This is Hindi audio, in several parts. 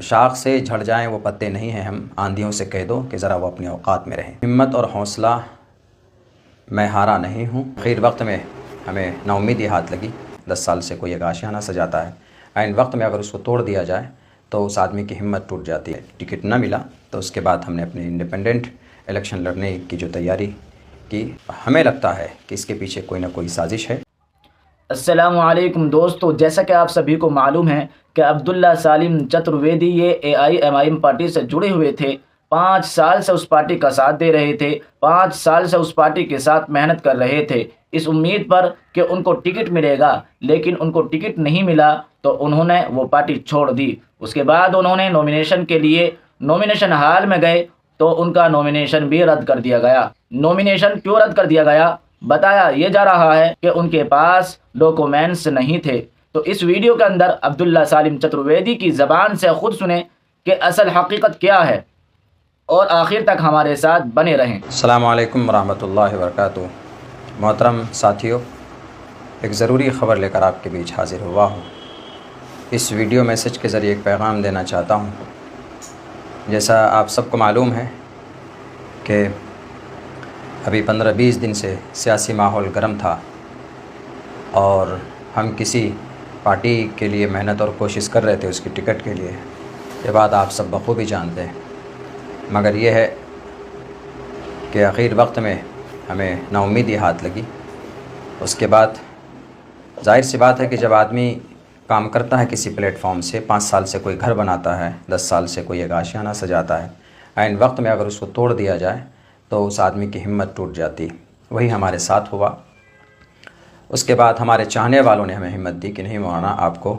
शाख से झड़ जाएं वो पत्ते नहीं हैं हम, आंधियों से कह दो कि ज़रा वो अपने औकात में रहें। हिम्मत और हौसला मैं हारा नहीं हूँ। आखिर वक्त में हमें नाउम्मीदी हाथ लगी। 10 साल से कोई एक आशियाना सजाता है, ऐन वक्त में अगर उसको तोड़ दिया जाए तो उस आदमी की हिम्मत टूट जाती है। टिकट न मिला तो उसके बाद हमने अपने इंडिपेंडेंट इलेक्शन लड़ने की जो तैयारी की, हमें लगता है कि इसके पीछे कोई ना कोई साजिश है। अस्सलामुअलैकुम दोस्तों, जैसा कि आप सभी को मालूम है कि अब्दुल्ला सालिम चतुर्वेदी ये AIMIM पार्टी से जुड़े हुए थे। 5 साल से उस पार्टी का साथ दे रहे थे, 5 साल से उस पार्टी के साथ मेहनत कर रहे थे इस उम्मीद पर कि उनको टिकट मिलेगा, लेकिन उनको टिकट नहीं मिला तो उन्होंने वो पार्टी छोड़ दी। उसके बाद उन्होंने नॉमिनेशन के लिए नॉमिनेशन हाल में गए तो उनका नॉमिनेशन भी रद्द कर दिया गया। नॉमिनेशन क्यों रद्द कर दिया गया? बताया ये जा रहा है कि उनके पास डॉक्यूमेंट्स नहीं थे। तो इस वीडियो के अंदर अब्दुल्ला सालिम चतुर्वेदी की ज़बान से खुद सुने कि असल हकीकत क्या है और आखिर तक हमारे साथ बने रहें। अस्सलामु अलैकुम वरहमतुल्लाहि वबरकातुहू। मोहतरम साथियों, एक ज़रूरी ख़बर लेकर आपके बीच हाज़िर हुआ हूँ। इस वीडियो मैसेज के ज़रिए एक पैगाम देना चाहता हूँ। जैसा आप सबको मालूम है कि अभी 15-20 दिन से सियासी माहौल गर्म था और हम किसी पार्टी के लिए मेहनत और कोशिश कर रहे थे उसकी टिकट के लिए। ये बात आप सब बखूबी जानते हैं, मगर यह है कि आखिर वक्त में हमें नाउम्मीदी हाथ लगी। उसके बाद जाहिर सी बात है कि जब आदमी काम करता है किसी प्लेटफॉर्म से, 5 साल से कोई घर बनाता है, 10 साल से कोई एक आशियाना सजाता है, ऐन वक्त में अगर उसको तोड़ दिया जाए तो उस आदमी की हिम्मत टूट जाती। वही हमारे साथ हुआ। उसके बाद हमारे चाहने वालों ने हमें हिम्मत दी कि नहीं मौलाना, आपको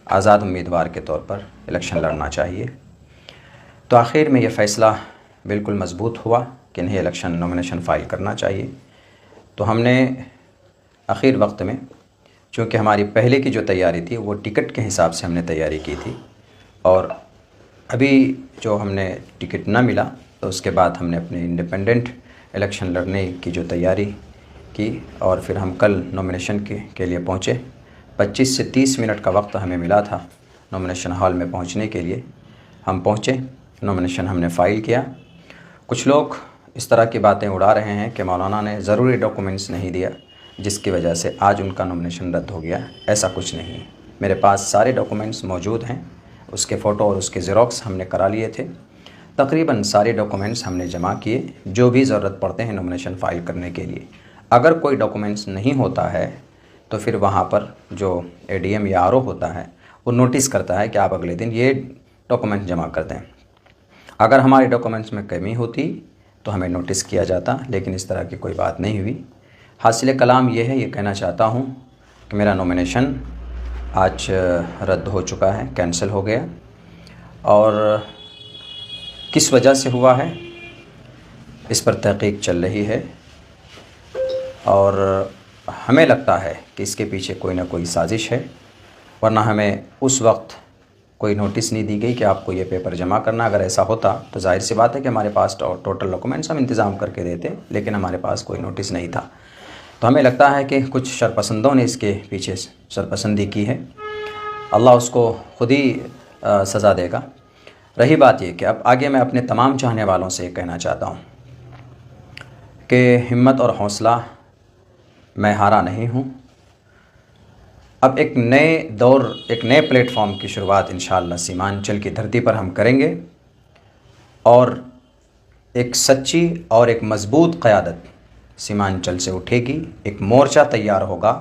आज़ाद उम्मीदवार के तौर पर इलेक्शन लड़ना चाहिए। तो आखिर में ये फ़ैसला बिल्कुल मजबूत हुआ कि नहीं, इलेक्शन नॉमिनेशन फ़ाइल करना चाहिए। तो हमने आखिर वक्त में, चूँकि हमारी पहले की जो तैयारी थी वो टिकट के हिसाब से हमने तैयारी की थी, और अभी जो हमने टिकट ना मिला तो उसके बाद हमने अपने इंडिपेंडेंट इलेक्शन लड़ने की जो तैयारी की, और फिर हम कल नॉमिनेशन के लिए पहुँचे। 25 से 30 मिनट का वक्त हमें मिला था नॉमिनेशन हॉल में पहुँचने के लिए। हम पहुँचे, नॉमिनेशन हमने फ़ाइल किया। कुछ लोग इस तरह की बातें उड़ा रहे हैं कि मौलाना ने ज़रूरी डॉक्यूमेंट्स नहीं दिया जिसकी वजह से आज उनका नॉमिनेशन रद्द हो गया। ऐसा कुछ नहीं है, मेरे पास सारे डॉक्यूमेंट्स मौजूद हैं। उसके फ़ोटो और उसके ज़ेरॉक्स हमने करा लिए थे। तकरीबन सारे डॉक्यूमेंट्स हमने जमा किए जो भी ज़रूरत पड़ते हैं नॉमिनेशन फ़ाइल करने के लिए। अगर कोई डॉक्यूमेंट्स नहीं होता है तो फिर वहाँ पर जो ADM या RO होता है वो नोटिस करता है कि आप अगले दिन ये डॉक्यूमेंट जमा कर दें। अगर हमारे डॉक्यूमेंट्स में कमी होती तो हमें नोटिस किया जाता, लेकिन इस तरह की कोई बात नहीं हुई। हासिल कलाम ये है, ये कहना चाहता हूँ कि मेरा नॉमिनेशन आज रद्द हो चुका है, कैंसिल हो गया। और किस वजह से हुआ है इस पर तहकीक चल रही है, और हमें लगता है कि इसके पीछे कोई ना कोई साजिश है, वरना हमें उस वक्त कोई नोटिस नहीं दी गई कि आपको ये पेपर जमा करना। अगर ऐसा होता तो जाहिर सी बात है कि हमारे पास टोटल डॉक्यूमेंट्स हम इंतज़ाम करके देते, लेकिन हमारे पास कोई नोटिस नहीं था। तो हमें लगता है कि कुछ शरपसंदों ने इसके पीछे शरपसंदी की है। अल्लाह उसको खुद ही सज़ा देगा। रही बात ये कि अब आगे मैं अपने तमाम चाहने वालों से कहना चाहता हूँ कि हिम्मत और हौसला मैं हारा नहीं हूँ। अब एक नए दौर, एक नए प्लेटफॉर्म की शुरुआत इंशाअल्लाह सीमांचल की धरती पर हम करेंगे, और एक सच्ची और एक मज़बूत क़यादत सीमांचल से उठेगी। एक मोर्चा तैयार होगा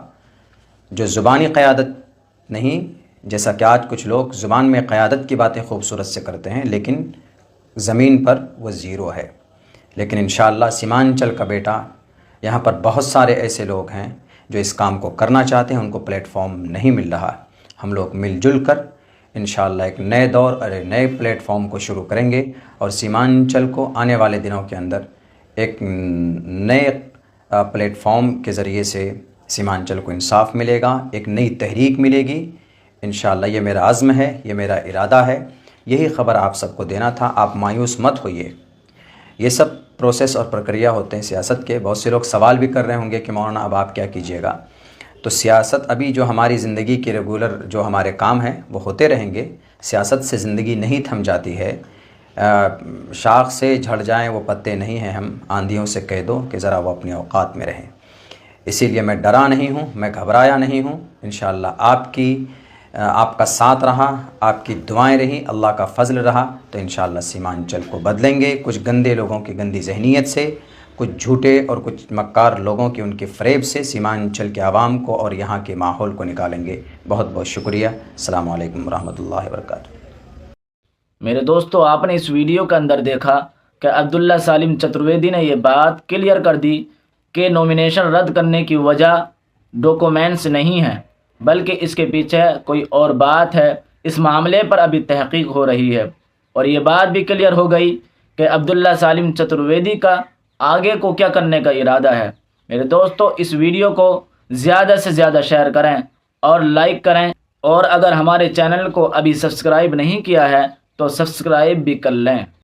जो ज़ुबानी क़यादत नहीं, जैसा कि आज कुछ लोग ज़ुबान में क़यादत की बातें खूबसूरत से करते हैं लेकिन ज़मीन पर वो ज़ीरो है। लेकिन इंशाअल्लाह सीमांचल का बेटा, यहाँ पर बहुत सारे ऐसे लोग हैं जो इस काम को करना चाहते हैं, उनको प्लेटफॉर्म नहीं मिल रहा। हम लोग मिलजुल कर इंशाअल्लाह एक नए दौर और एक नए प्लेटफॉर्म को शुरू करेंगे, और सीमांचल को आने वाले दिनों के अंदर एक नए प्लेटफॉर्म के ज़रिए से सीमांचल को इंसाफ मिलेगा, एक नई तहरीक मिलेगी इंशाअल्लाह। ये मेरा अज़्म है, ये मेरा इरादा है। यही ख़बर आप सबको देना था। आप मायूस मत होइए, ये सब प्रोसेस और प्रक्रिया होते हैं सियासत के। बहुत से लोग सवाल भी कर रहे होंगे कि मौलाना अब आप क्या कीजिएगा। तो सियासत, अभी जो हमारी ज़िंदगी के रेगुलर जो हमारे काम हैं वो होते रहेंगे। सियासत से ज़िंदगी नहीं थम जाती है। शाख से झड़ जाएं वो पत्ते नहीं हैं हम, आंधियों से कह दो कि ज़रा वो अपनी औकात में रहें। इसीलिए मैं डरा नहीं हूँ, मैं घबराया नहीं हूँ। इंशाअल्लाह आपका साथ रहा, आपकी दुआएं रही, अल्लाह का फ़ज़ल रहा तो इंशाअल्लाह सीमांचल को बदलेंगे। कुछ गंदे लोगों की गंदी जहनीत से, कुछ झूठे और कुछ मक्कार लोगों की उनके फ़रेब से सीमांचल के आवाम को और यहाँ के माहौल को निकालेंगे। बहुत बहुत शुक्रिया। अस्सलामु अलैकुम रहमतुल्लाहि व बरकातुहू। मेरे दोस्तों, आपने इस वीडियो के अंदर देखा कि अब्दुल्ला सालिम चतुर्वेदी ने ये बात क्लियर कर दी कि नॉमिनेशन रद्द करने की वजह डॉक्यूमेंट्स नहीं है, बल्कि इसके पीछे कोई और बात है। इस मामले पर अभी तहकीक हो रही है और ये बात भी क्लियर हो गई कि अब्दुल्ला सालिम चतुर्वेदी का आगे को क्या करने का इरादा है। मेरे दोस्तों, इस वीडियो को ज़्यादा से ज़्यादा शेयर करें और लाइक करें, और अगर हमारे चैनल को अभी सब्सक्राइब नहीं किया है तो सब्सक्राइब भी कर लें।